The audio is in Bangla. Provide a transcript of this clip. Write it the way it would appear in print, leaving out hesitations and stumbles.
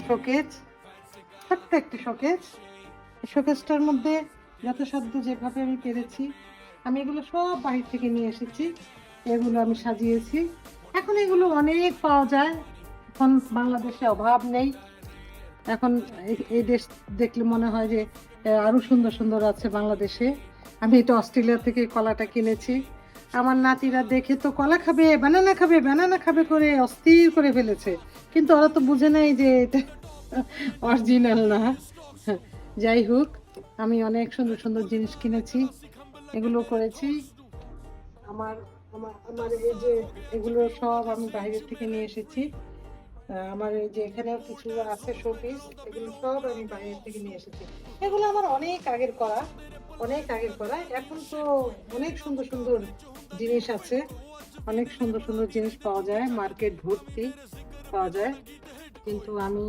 শোকেজ, ছোট্ট একটি শোকেজ। শোকেজটার মধ্যে যথাসাধ্য যেভাবে আমি পেরেছি, আমি এগুলো সব বাহির থেকে নিয়ে এসেছি, এগুলো আমি সাজিয়েছি। এখন এগুলো অনেক পাওয়া যায়, এখন বাংলাদেশে অভাব নেই। এখন এই দেশ দেখলে মনে হয় যে আরো সুন্দর সুন্দর আছে বাংলাদেশে। আমি এটা অস্ট্রেলিয়া থেকে কলাটা কিনেছি। আমার নাতিরা দেখে তো কলা খাবে, বানানা খাবে, বানানা খাবে করে অস্থির করে ফেলেছে, কিন্তু ওরা তো বুঝে নাই যে এটা অরিজিনাল না। যাই হোক, আমি অনেক সুন্দর সুন্দর জিনিস কিনেছি, এগুলো করেছি। আমার আমার আমার এই যে এগুলো সব আমি বাইরে থেকে নিয়ে এসেছি। আমার এই যে এখানেও কিছু আছে শোপিস, এগুলো সব আমি বাইরে থেকে নিয়ে এসেছি। এগুলো আমার অনেক আগের করা, অনেক আগের করা। এখন তো অনেক সুন্দর সুন্দর জিনিস আছে, অনেক সুন্দর সুন্দর জিনিস পাওয়া যায়, মার্কেট ভর্তি পাওয়া যায়। কিন্তু আমি